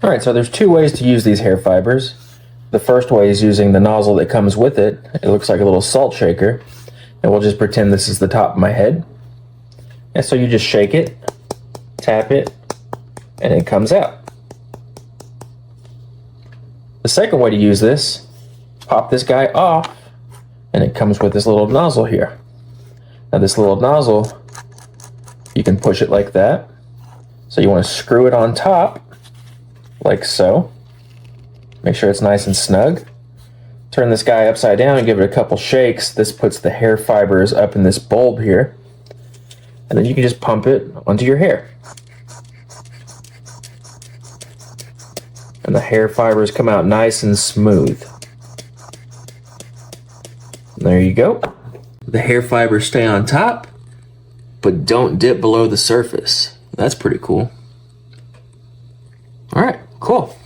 All right, so there's two ways to use these hair fibers. The first way is using the nozzle that comes with it. It looks like a little salt shaker. And we'll just pretend this is the top of my head. And so you just shake it, tap it, and it comes out. The second way to use this, pop this guy off, and it comes with this little nozzle here. Now this little nozzle, you can push it like that. So you want to screw it on top, like so. Make sure it's nice and snug. Turn this guy upside down and give it a couple shakes. This puts the hair fibers up in this bulb here. And then you can just pump it onto your hair. And the hair fibers come out nice and smooth. There you go. The hair fibers stay on top, but don't dip below the surface. That's pretty cool. All right, cool.